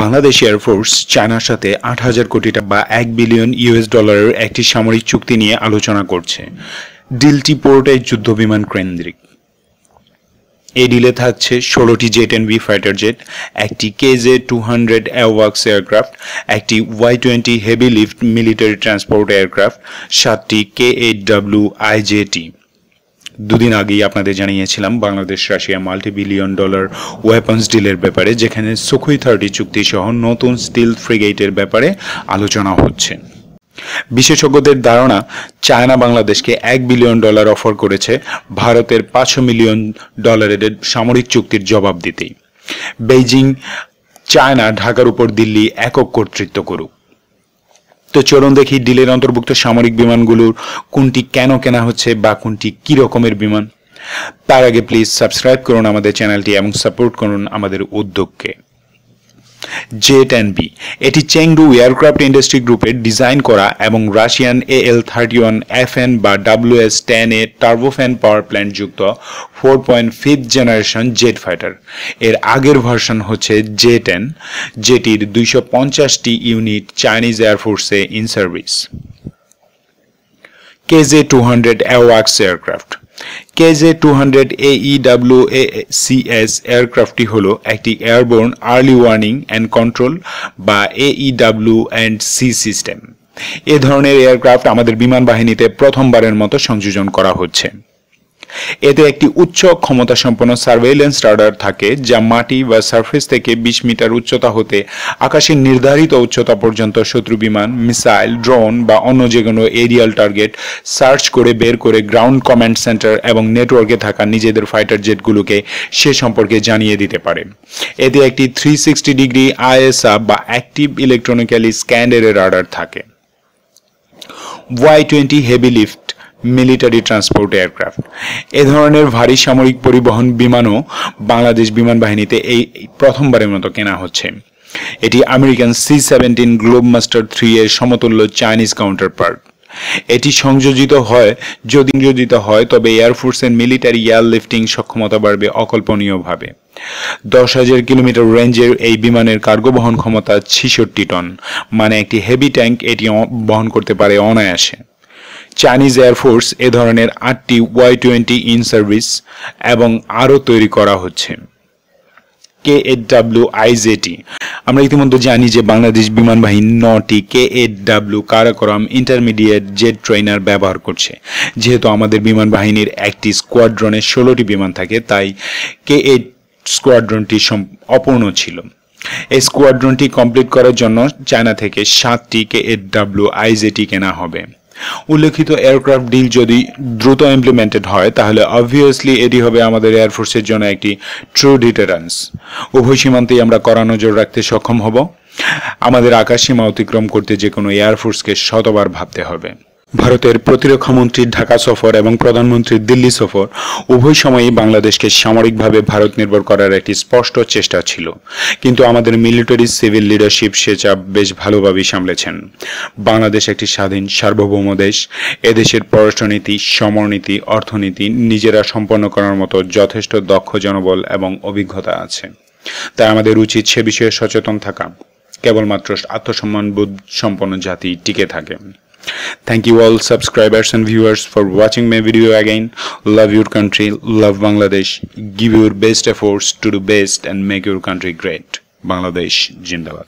Bangladesh air force চায়নার সাথে ৮,০০০ কোটি টাকা বা $1 বিলিয়ন ডলারের একটি সামরিক চুক্তি নিয়ে আলোচনা করছে। ডিলটি পুরোটাই যুদ্ধবিমান কেন্দ্রিক। এই ডিলে থাকছে ১৬টি জে-10B ফাইটার জেট, একটি KJ-200 অ্যাওয়াক্স এয়ারক্রাফট, একটি Y-20 heavy lift military transport aircraft, ৭টি K-8W IJT। দুদিন আগেই আপনাদের জানিয়েছিলাম Bangladesh Russia multi billion dollar weapons ডিলের ব্যাপারে, যেখানে সুখোই 30 চুক্তি সহ নতুন স্টিল ফ্রিগেটের ব্যাপারে আলোচনা হচ্ছে। বিশেষজ্ঞদের ধারণা, চায়না বাংলাদেশকে $1 বিলিয়ন অফার করেছে ভারতের $500 মিলিয়ন সামরিক চুক্তির জবাব দিতেই। বেইজিং চায়না ঢাকার উপর দিল্লি একক কর্তৃত্ব করুক। তো চলুন দেখি ডিলের অন্তর্ভুক্ত সামরিক বিমানগুলোর কোনটি কেন কেনা হচ্ছে বা কোনটি কি রকমের বিমান। তার আগে প্লিজ সাবস্ক্রাইব করুন আমাদের চ্যানেলটি এবং সাপোর্ট করুন আমাদের উদ্যোগকে। জে-10B এটি চেংডু এয়ারক্রাফট ইন্ডাস্ট্রি গ্রুপের ডিজাইন করা এবং রাশিয়ান AL-31FN বা WS-10A টার্বোফ্যান পাওয়ার প্ল্যান্ট যুক্ত 4.5th জেনারেশন জেট ফাইটার। এর আগের ভার্সন হচ্ছে জে-10, যেটির 250টি ইউনিট চাইনিজ এয়ারফোর্সে ইন সার্ভিস। KJ-200 অ্যাওয়াক্স এয়ারক্রাফট। KJ-200 AEWACS এয়ারক্রাফটটি হল একটি airborne early warning and control বা AEW&C সিস্টেম। এ ধরনের এয়ারক্রাফট আমাদের বিমান বাহিনীতে প্রথমবারের মতো সংযোজন করা হচ্ছে। এতে একটি উচ্চ ক্ষমতা সম্পন্ন সার্ভেইলেন্স রাডার থাকে, যা মাটি বা সারফেস থেকে 20 মিটার উচ্চতা হতে আকাশের নির্ধারিত উচ্চতা পর্যন্ত শত্রু বিমান, মিসাইল, ড্রোন বা অন্য যে কোনো এরিয়াল টার্গেট সার্চ করে বের করে গ্রাউন্ড কমান্ড সেন্টার এবং নেটওয়ার্কে থাকা নিজেদের ফাইটার জেটগুলোকে সে সম্পর্কে জানিয়ে দিতে পারে। এতে একটি 360 ডিগ্রি ISR বা অ্যাক্টিভ ইলেকট্রনিক্যালি স্ক্যান্ড রাডার থাকে। Y-20 heavy lift military transport aircraft. এ ধরনের ভারী সামরিক পরিবহন বিমানও বাংলাদেশ বিমান বাহিনীতে এই প্রথমবারের মতো কেনা হচ্ছে। এটি আমেরিকান C-17 গ্লোবমাস্টার 3 এর সমতুল্য চাইনিজ কাউন্টারপার্ট। এটি সংযোজিত হয় তবে এয়ারফোর্সের মিলিটারি এয়ার লিফটিং সক্ষমতা বাড়বে অকল্পনীয়ভাবে। 10,000 কিলোমিটার রেঞ্জের এই বিমানের কার্গো বহন ক্ষমতা 66 টন, মানে একটি হেভি ট্যাঙ্ক এটি বহন করতে পারে অনায়াসে। চাইনিজ এয়ারফোর্স এ ধরনের 8টি Y-20 ইন সার্ভিস এবং আরও তৈরি করা হচ্ছে। K-8W IJT। আমরা ইতিমধ্যে জানি যে বাংলাদেশ বিমান বাহিনী 9টি K-8W Karakoram intermediate jet trainer ব্যবহার করছে। যেহেতু আমাদের বিমান বাহিনীর একটি স্কোয়াড্রনে 16টি বিমান থাকে, তাই K-8 স্কোয়াড্রনটি অপূর্ণ ছিল। এই স্কোয়াড্রনটি কমপ্লিট করার জন্য চায়না থেকে 7টি K-8W IJT কেনা হবে। উল্লেখিত এয়ারক্রাফট ডিল যদি দ্রুত ইমপ্লিমেন্টেড হয়, তাহলে অবভিয়াসলি এটি হবে আমাদের এয়ারফোর্সের জন্য একটি ট্রু ডিটারেন্স। উভয় সীমান্তেই আমরা কড়া নজর রাখতে সক্ষম হব। আমাদের আকাশ সীমা অতিক্রম করতে যে কোনো এয়ারফোর্সকে শতবার ভাবতে হবে। ভারতের প্রতিরক্ষা মন্ত্রীর ঢাকা সফর এবং প্রধানমন্ত্রীর দিল্লি সফর উভয় সময়ই বাংলাদেশকে সামরিকভাবে ভারত নির্ভর করার একটি স্পষ্ট চেষ্টা ছিল, কিন্তু আমাদের মিলিটারি সিভিল লিডারশিপ সে চাপ বেশ ভালোভাবেই সামলেছেন। বাংলাদেশ একটি স্বাধীন সার্বভৌম দেশ। এদেশের পররাষ্ট্রনীতি, সমরনীতি, অর্থনীতি নিজেরা সম্পন্ন করার মতো যথেষ্ট দক্ষ জনবল এবং অভিজ্ঞতা আছে। তাই আমাদের উচিত সে বিষয়ে সচেতন থাকা। কেবলমাত্র আত্মসম্মানবোধ সম্পন্ন জাতি টিকে থাকে। Thank you all subscribers and viewers for watching my video again. Love your country, love Bangladesh. Give your best efforts to do best and make your country great. Bangladesh Jindabad.